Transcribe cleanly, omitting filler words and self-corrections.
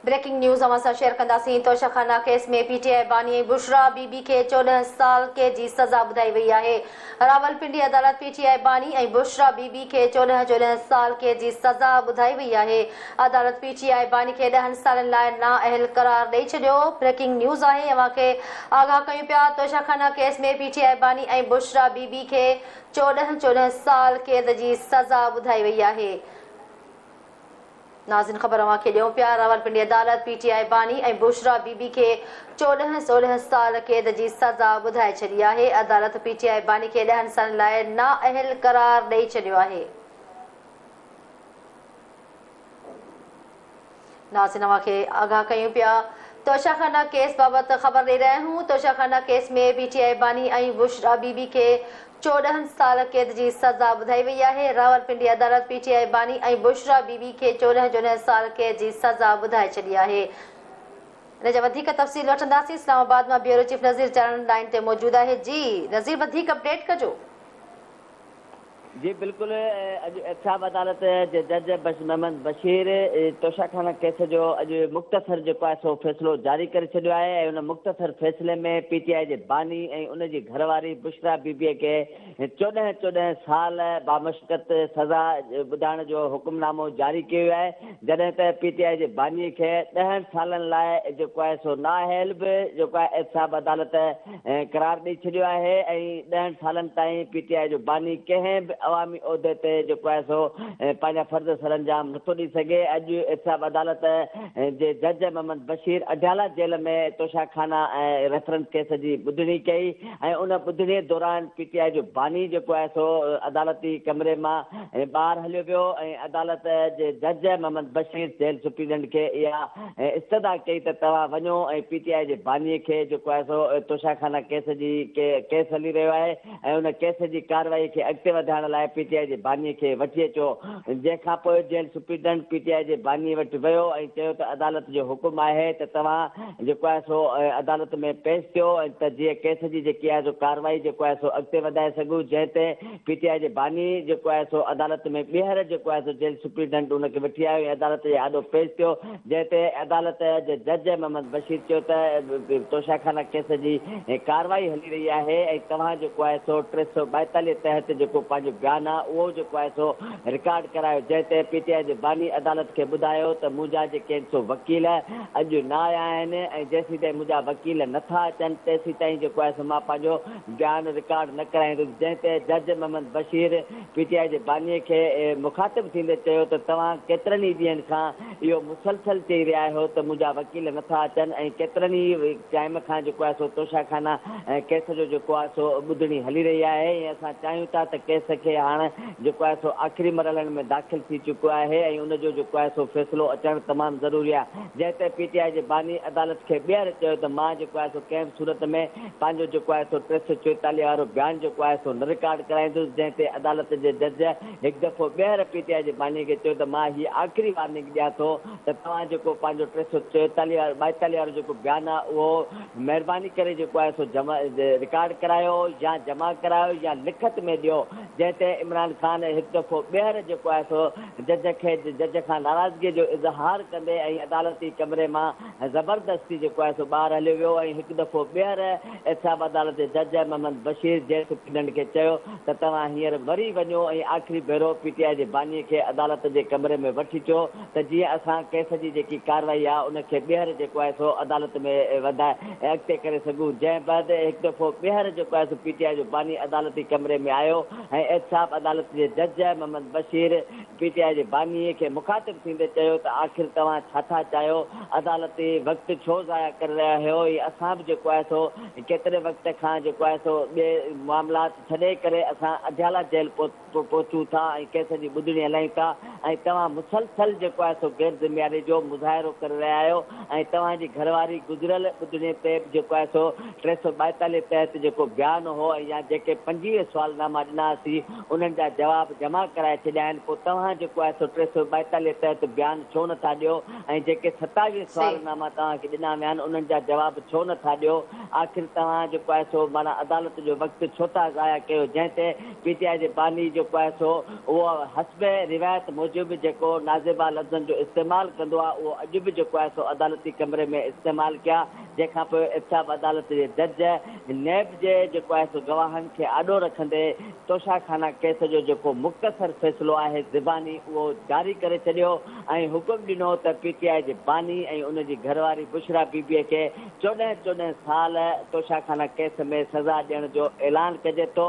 Breaking news अवां share कंदासीं। Toshakhana case में पीटीआई बानी बुशरा बीबी के 14 साल कैद की सज़ा बुधाई वही है। रावलपिंडी अदालत पीटीआई बानी और बुशरा बीबी के 14 साल कैद की सज़ा बुधाई वही है। अदालत पीटीआई बानी के 10 साल लाइ नाअहल करार दे छो। ब्रेकिंग न्यूज़ है, अवां के आगाह कयूं पिया। तोशाखाना केस में पीटीआई बानी और बुशरा बीबी के 14 साल कैद की सज़ा बुधाई वही है। नाज़िन ख़बर अवां खे ॾियूं पिया। रावलपिंडी अदालत पीटीआई बानी और बुशरा बीबी के 14 साल कैद की सज़ा बुधाए छॾी है। अदालत पीटीआई बानी के 10 साल लाइ नाअहल करार ॾेई छॾियो आहे। नाज़िन अवां खे आगाह कयूं पिया। तोशाखाना केस बाबत ख़बर दे रहे हूँ। तोशाखाना केस में पीटीआई बानी और बुशरा बीबी के 14 साल कैद की सज़ा बुधाई वही है। रावलपिंडी अदालत पीटीआई बानी और बुशरा बीबी के 14 साल कैद की सज़ा बुधाए छॾी है। इन जा वधीक तफ़सील वठंदासीं। इस्लामाबाद में ब्यूरो चीफ नज़ीर चरण लाइन ते मौजूद है। जी नज़ीर, वधीक अपडेट कजो। जी बिल्कुल। एहतिसाब अदालत जे जज मोहम्मद बशीर तोशाखाना केस जो अॼु मुख़्तसर जो आहे सो फ़ैसिलो जारी करे छॾियो आहे ऐं उन मुख़्तसर फ़ैसिले में पीटीआई जे बानी ऐं उन जी घरवारी बुशरा बीबीअ खे 14 साल बामशक़त सज़ा ॿुधाइण जो हुकुमनामो जारी कयो वियो आहे। जॾहिं त पीटीआई जे बानीअ खे 10 सालनि लाइ जेको आहे सो नाअहल बि जेको आहे एहतिसाब अदालत करार ॾेई छॾियो आहे ऐं 10 सालनि ताईं पीटीआई जो बानी कंहिं बि अवामी उहिदे ते जेको आहे सो पंहिंजा फ़र्ज़ सरअंजाम नथो ॾेई सघे। अॼु एहतिसाब अदालत जे जज मोहम्मद बशीर अडयाला जेल में तोशाखाना ऐं रेफरेंस केस जी ॿुधणी कई ऐं उन ॿुधणीअ दौरान पीटीआई जो बानी जेको आहे सो अदालती कमरे मां ॿाहिरि हलियो वियो ऐं अदालत जे जज मोहम्मद बशीर जेल सुप्रीडेंट खे इहा इस्तदा कई त तव्हां वञो ऐं पीटीआई जे बानीअ खे जेको आहे सो तोशाखाना केस जी केस हली रहियो आहे ऐं उन केस जी कार्रवाई खे अॻिते वधाइण लाइ पीटीआई जे बानीअ खे वठी अचो। जंहिंखां पोइ जेल सुप्रीडेंट पीटीआई जे बानीअ वटि वियो ऐं चयो त अदालत जो हुकुम आहे त तव्हां जेको आहे सो अदालत में पेश थियो ऐं त जीअं केस जी जेकी आहे सो कार्रवाई जेको आहे सो अॻिते वधाए सघूं। जंहिं ते पीटीआई जे बानी जेको आहे सो अदालत में ॿीहर जेको आहे सो जेल सुप्रीडेंट उनखे वठी आयो ऐं अदालत जे आॾो पेश थियो। जंहिं ते अदालत जे जज मोहम्मद बशीर चयो त तोशाखाना केस जी कार्रवाई हली रही आहे ऐं तव्हां जेको आहे सो 342 तहत जेको पंहिंजो बयान आहे उहो जेको आहे सो रिकॉर्ड करायो। जंहिं ते पीटीआई जे बानी अदालत खे ॿुधायो त मुंहिंजा जेके सो वकील अॼु न आया आहिनि ऐं जेसीं ताईं मुंहिंजा वकील नथा अचनि तेसीं ताईं जेको आहे सो मां पंहिंजो बयान रिकॉर्ड न कराईंदुसि। जंहिं ते जज मोहम्मद बशीर पीटीआई जे बानीअ खे मुखातिब थींदे चयो त तव्हां केतिरनि ई ॾींहंनि खां इहो मुसलसल चई रहिया आहियो त मुंहिंजा वकील नथा अचनि ऐं केतिरनि ई टाइम खां जेको आहे सो तोशाखाना केस जो जेको आहे सो ॿुधणी हली रही आहे ऐं असां चाहियूं था त केस खे हाणे जेको आहे सो आख़िरी मरहलनि में दाख़िल थी चुको आहे ऐं उनजो जेको आहे सो फ़ैसिलो अचणु तमामु ज़रूरी आहे। जंहिं ते पीटीआई जे बानी अदालत खे ॿीहर चयो त मां जेको आहे सो कंहिं बि सूरत में पंहिंजो जेको आहे सो 344 वारो बयान जेको आहे सो न रिकॉर्ड कराईंदुसि। जंहिं ते अदालत जे जज हिकु दफ़ो ॿीहर पीटीआई जे बानी खे चयो त मां हीअ आख़िरी वार्निंग ॾियां थो त तव्हां जेको पंहिंजो 342 वारो जेको बयान आहे उहो महिरबानी करे जेको आहे सो जमा रिकॉर्ड करायो या जमा करायो या लिखत में ॾियो। जंहिं ते इमरान ख़ान हिकु दफ़ो ॿीहर जेको आहे सो जज खां नाराज़गीअ जो इज़हार कंदे ऐं अदालती कमरे मां ज़बरदस्ती जेको आहे सो ॿाहिरि हलियो वियो ऐं हिकु दफ़ो ॿीहर एहतिसाब अदालत जे जज मोहम्मद बशीर जेल सुप्रीडेंट खे चयो त तव्हां हींअर वरी वञो ऐं आख़िरी भेरो पीटीआई जे बानीअ खे अदालत जे कमरे में वठी अचो त जीअं असां केस जी जेकी कार्रवाई आहे उनखे ॿीहर जेको आहे सो अदालत में वधाए अॻिते करे सघूं। जंहिं बैदि हिकु दफ़ो ॿीहर जेको आहे सो पीटीआई जो बानी अदालती कमरे में आयो ऐं एहतिसाब अदालत जे जज मोहम्मद बशीर पीटीआई जे बानीअ खे मुखातिब थींदे चयो त आख़िर तव्हां छा था चाहियो, अदालती वक़्तु छो ज़ाया करे रहिया आहियो। असां बि जेको आहे सो केतिरे वक़्त खां जेको आहे सो ॿिए मामलात छॾे करे असां अडयाला जेल पहुचूं था ऐं केस जी ॿुधणी हलायूं था ऐं तव्हां मुसलसल जेको आहे सो गैर ज़िम्मेवारी जो मुज़ाहिरो करे रहिया आहियो ऐं तव्हांजी घरवारी गुज़िरियल ॿुधणी ते जेको आहे सो 342 तहत जेको बयानु हो ऐं या जेके 25 सुवालनामा ॾिनासीं उन्हनि जा जवाब जमा कराए छॾिया आहिनि। पोइ तव्हां जेको आहे सो 342 तहत बयानु छो नथा ॾियो ऐं जेके 27 सुवालनामा तव्हांखे ॾिना विया आहिनि उन्हनि जा जवाब छो नथा ॾियो? आख़िर तव्हां जेको आहे सो माना अदालत जो वक़्तु छो था ज़ाया कयो, जंहिं ते PTI जे बानी जेको आहे सो उहो हस्बे रिवायत मूजिबि जेको नाज़िबा लफ़्ज़नि जो इस्तेमालु कंदो आहे उहो अॼु बि जेको आहे सो अदालती कमरे में इस्तेमालु कया। जंहिंखां पोइ इफ्ताब अदालत जे जज नैब जे जेको आहे सो गवाहनि खे आॾो रखंदे तोशाखाना केस जो जेको मुख़्तसर फ़ैसिलो आहे ज़बानी उहो जारी करे छॾियो ऐं हुकुम ॾिनो त PTI जे बानी ऐं उनजी घरवारी बुशरा बीबीअ खे 14 साल तोशाखाना केस में सज़ा ॾियण जो ऐलान कजे थो।